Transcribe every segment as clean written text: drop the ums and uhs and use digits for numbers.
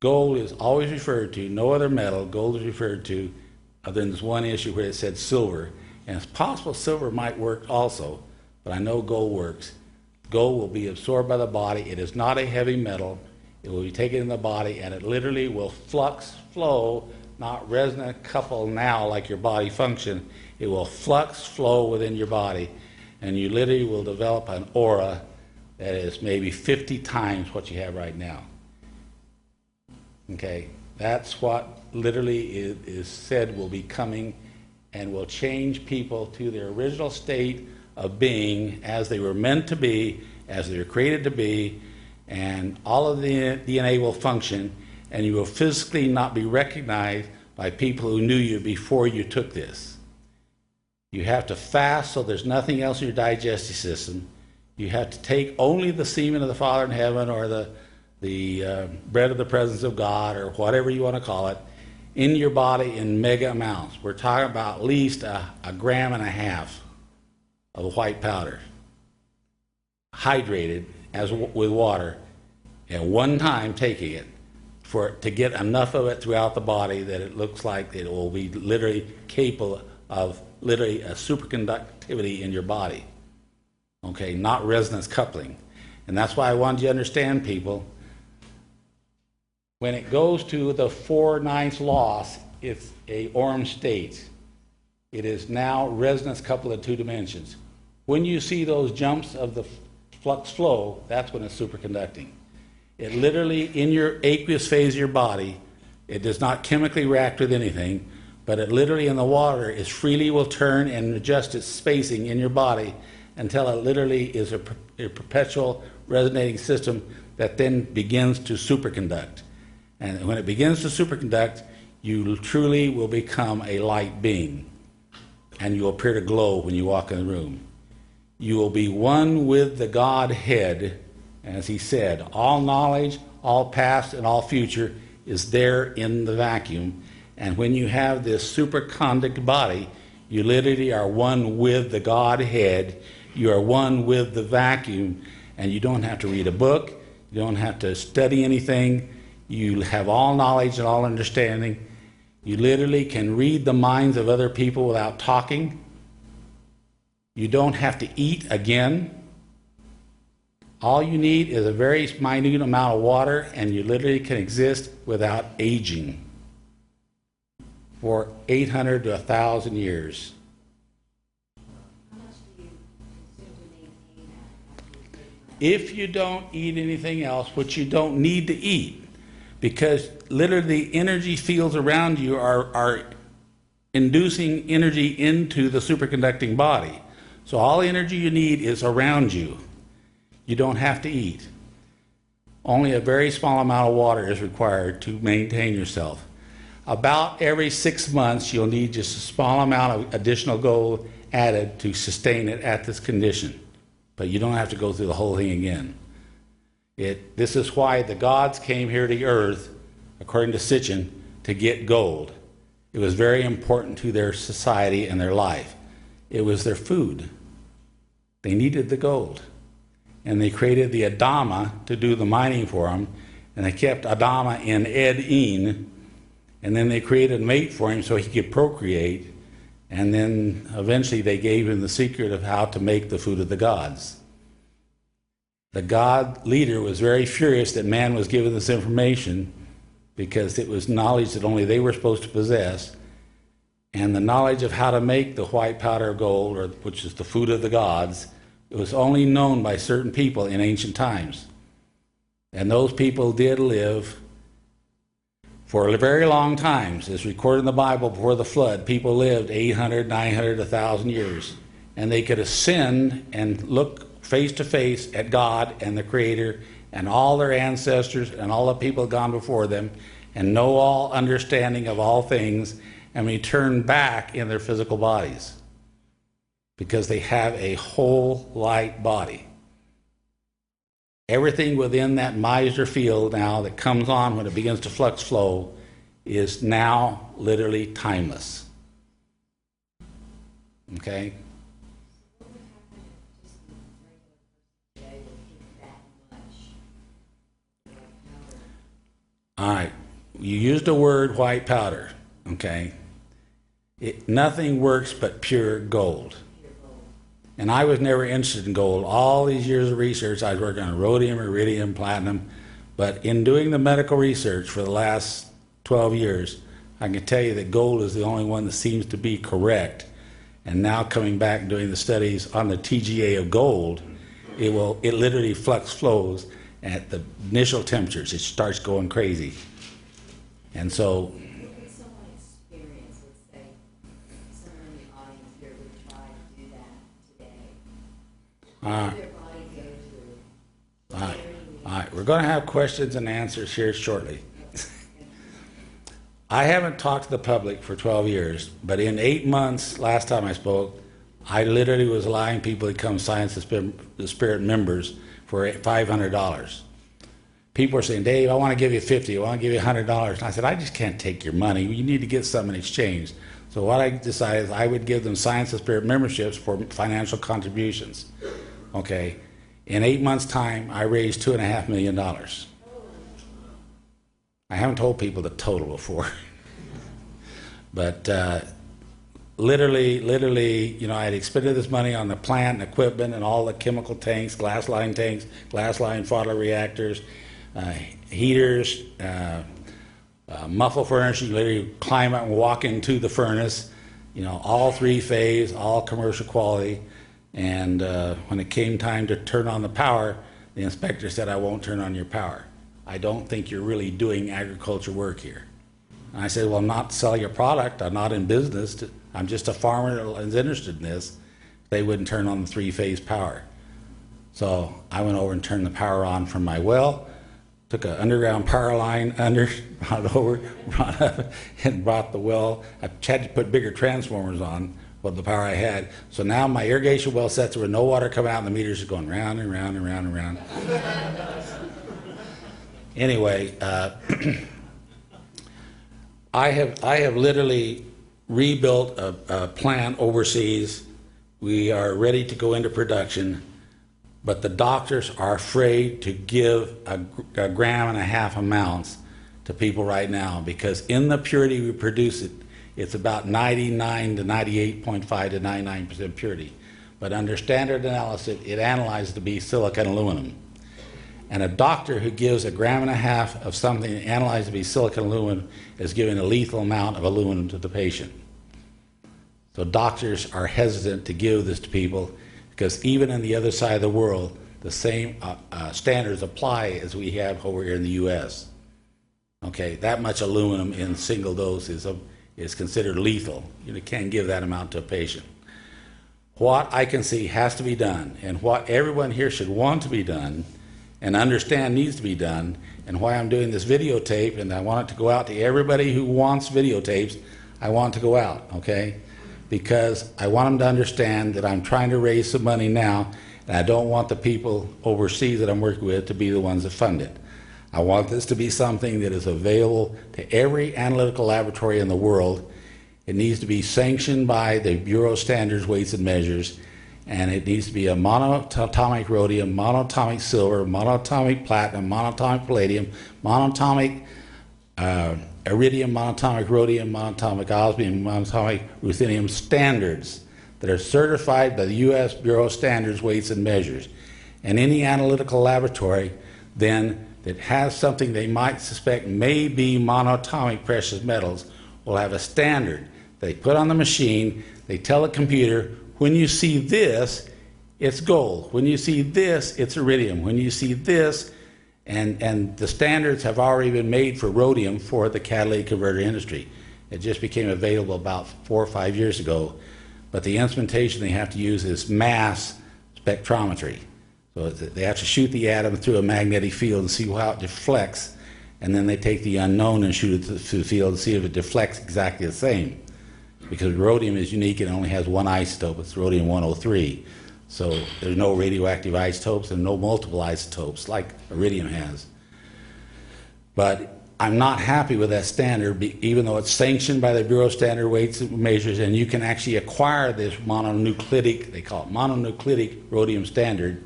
Gold is always referred to, no other metal, gold is referred to, other than this one issue where it said silver. And it's possible silver might work also, but I know gold works. Gold will be absorbed by the body. It is not a heavy metal. It will be taken in the body, and it literally will flux flow, not resonant couple now like your body function. It will flux flow within your body, and you literally will develop an aura that is maybe 50 times what you have right now. Okay, that's what literally is said will be coming and will change people to their original state of being as they were meant to be, as they were created to be, and all of the DNA will function, and you will physically not be recognized by people who knew you before you took this. You have to fast so there's nothing else in your digestive system. You have to take only the semen of the Father in heaven, or the bread of the presence of God, or whatever you want to call it, in your body in mega amounts. We're talking about at least a gram and a half of white powder, hydrated with water, at one time taking it to get enough of it throughout the body that it looks like it will be literally capable of literally a superconductivity in your body. Okay, not resonance coupling. And that's why I wanted you to understand, people, when it goes to the 4/9 loss, it's a orange state. It is now resonance coupled at 2 dimensions. When you see those jumps of the flux flow, that's when it's superconducting. It literally, in your aqueous phase of your body, it does not chemically react with anything, but it literally in the water is freely will turn and adjust its spacing in your body until it literally is a perpetual resonating system that then begins to superconduct. And when it begins to superconduct, you truly will become a light being, and you will appear to glow when you walk in the room. You will be one with the Godhead, as he said. All knowledge, all past, and all future is there in the vacuum. And when you have this superconduct body, you literally are one with the Godhead. You are one with the vacuum, and you don't have to read a book. You don't have to study anything. You have all knowledge and all understanding. You literally can read the minds of other people without talking. You don't have to eat again. All you need is a very minute amount of water, and you literally can exist without aging for 800 to 1,000 years. If you don't eat anything else, which you don't need to eat, because literally the energy fields around you are inducing energy into the superconducting body. So all the energy you need is around you. You don't have to eat. Only a very small amount of water is required to maintain yourself. About every 6 months, you'll need just a small amount of additional gold added to sustain it at this condition. But you don't have to go through the whole thing again. This is why the gods came here to earth, according to Sitchin, to get gold. It was very important to their society and their life. It was their food. They needed the gold. And they created the Adama to do the mining for them, and they kept Adama in Ed-een, and then they created a mate for him so he could procreate, and then eventually they gave him the secret of how to make the food of the gods. The god leader was very furious that man was given this information because it was knowledge that only they were supposed to possess, and the knowledge of how to make the white powder of gold, which is the food of the gods, it was only known by certain people in ancient times. And those people did live for a very long times. As recorded in the Bible before the flood, people lived 800, 900, 1,000 years. And they could ascend and look face to face at God and the Creator and all their ancestors and all the people gone before them and know all understanding of all things and return back in their physical bodies, because they have a whole light body. Everything within that miser field now that comes on when it begins to flux flow is now literally timeless. Okay? All right, you used the word white powder, okay? Nothing works but pure gold. And I was never interested in gold. All these years of research, I was working on rhodium, iridium, platinum. But in doing the medical research for the last 12 years, I can tell you that gold is the only one that seems to be correct. And now coming back and doing the studies on the TGA of gold, it literally flux flows at the initial temperatures. It starts going crazy. And so all right, we're going to have questions and answers here shortly. I haven't talked to the public for 12 years, but in 8 months, last time I spoke, I literally was allowing people to become Science of the Spirit members for $500. People were saying, Dave, I want to give you $50, I want to give you $100. And I said, I just can't take your money. You need to get something in exchange. So what I decided is I would give them Science of the Spirit memberships for financial contributions. Okay, in 8 months' time, I raised $2.5 million. I haven't told people the total before. But literally, you know, I had expended this money on the plant and equipment and all the chemical tanks, glass line fodder reactors, heaters, muffle furnace. You literally climb out and walk into the furnace, you know, all 3-phase, all commercial quality. And when it came time to turn on the power, the inspector said, I won't turn on your power. I don't think you're really doing agriculture work here. And I said, well, I'm not selling a product. I'm not in business. I'm just a farmer that is interested in this. They wouldn't turn on the 3-phase power. So I went over and turned the power on from my well, took an underground power line brought over, brought up, and brought the well. I had to put bigger transformers on with the power I had. So now my irrigation well sets where no water come out and the meters are going round and round and round and round. Anyway, I have literally rebuilt a plant overseas. We are ready to go into production, but the doctors are afraid to give a 1.5 grams amounts to people right now, because in the purity we produce it, it's about 99 to 98.5 to 99% purity. But under standard analysis, it analyzed to be silicon aluminum. And a doctor who gives 1.5 grams of something analyzed to be silicon aluminum is giving a lethal amount of aluminum to the patient. So doctors are hesitant to give this to people, because even in the other side of the world, the same standards apply as we have over here in the U.S. Okay, that much aluminum in single dose is considered lethal. You can't give that amount to a patient. What I can see has to be done, and what everyone here should want to be done and understand needs to be done, and why I'm doing this videotape, and I want it to go out to everybody who wants videotapes. I want it to go out, okay? Because I want them to understand that I'm trying to raise some money now, and I don't want the people overseas that I'm working with to be the ones that fund it. I want this to be something that is available to every analytical laboratory in the world. It needs to be sanctioned by the Bureau of Standards, Weights and Measures, and it needs to be a monatomic rhodium, monatomic silver, monatomic platinum, monatomic palladium, monatomic iridium, monatomic rhodium, monatomic osmium, monatomic ruthenium standards that are certified by the U.S. Bureau of Standards, Weights and Measures. And any analytical laboratory then that has something they might suspect may be monatomic precious metals will have a standard they put on the machine. They tell the computer, when you see this, it's gold. When you see this, it's iridium. When you see this, and the standards have already been made for rhodium for the catalytic converter industry. It just became available about 4 or 5 years ago, but the instrumentation they have to use is mass spectrometry. So they have to shoot the atom through a magnetic field and see how it deflects, and then they take the unknown and shoot it through the field and see if it deflects exactly the same. Because rhodium is unique and it only has one isotope, it's rhodium-103. So there's no radioactive isotopes and no multiple isotopes like iridium has. But I'm not happy with that standard, even though it's sanctioned by the Bureau of Standard Weights and Measures, and you can actually acquire this mononuclidic, they call it mononuclidic rhodium standard,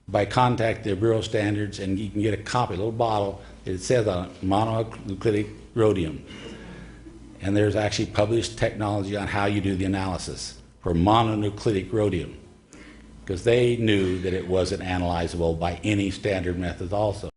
by contacting the Bureau of Standards, and you can get a copy, a little bottle It says on it, mononucleotic rhodium. And there's actually published technology on how you do the analysis for mononucleotic rhodium, because they knew that it wasn't analyzable by any standard methods also.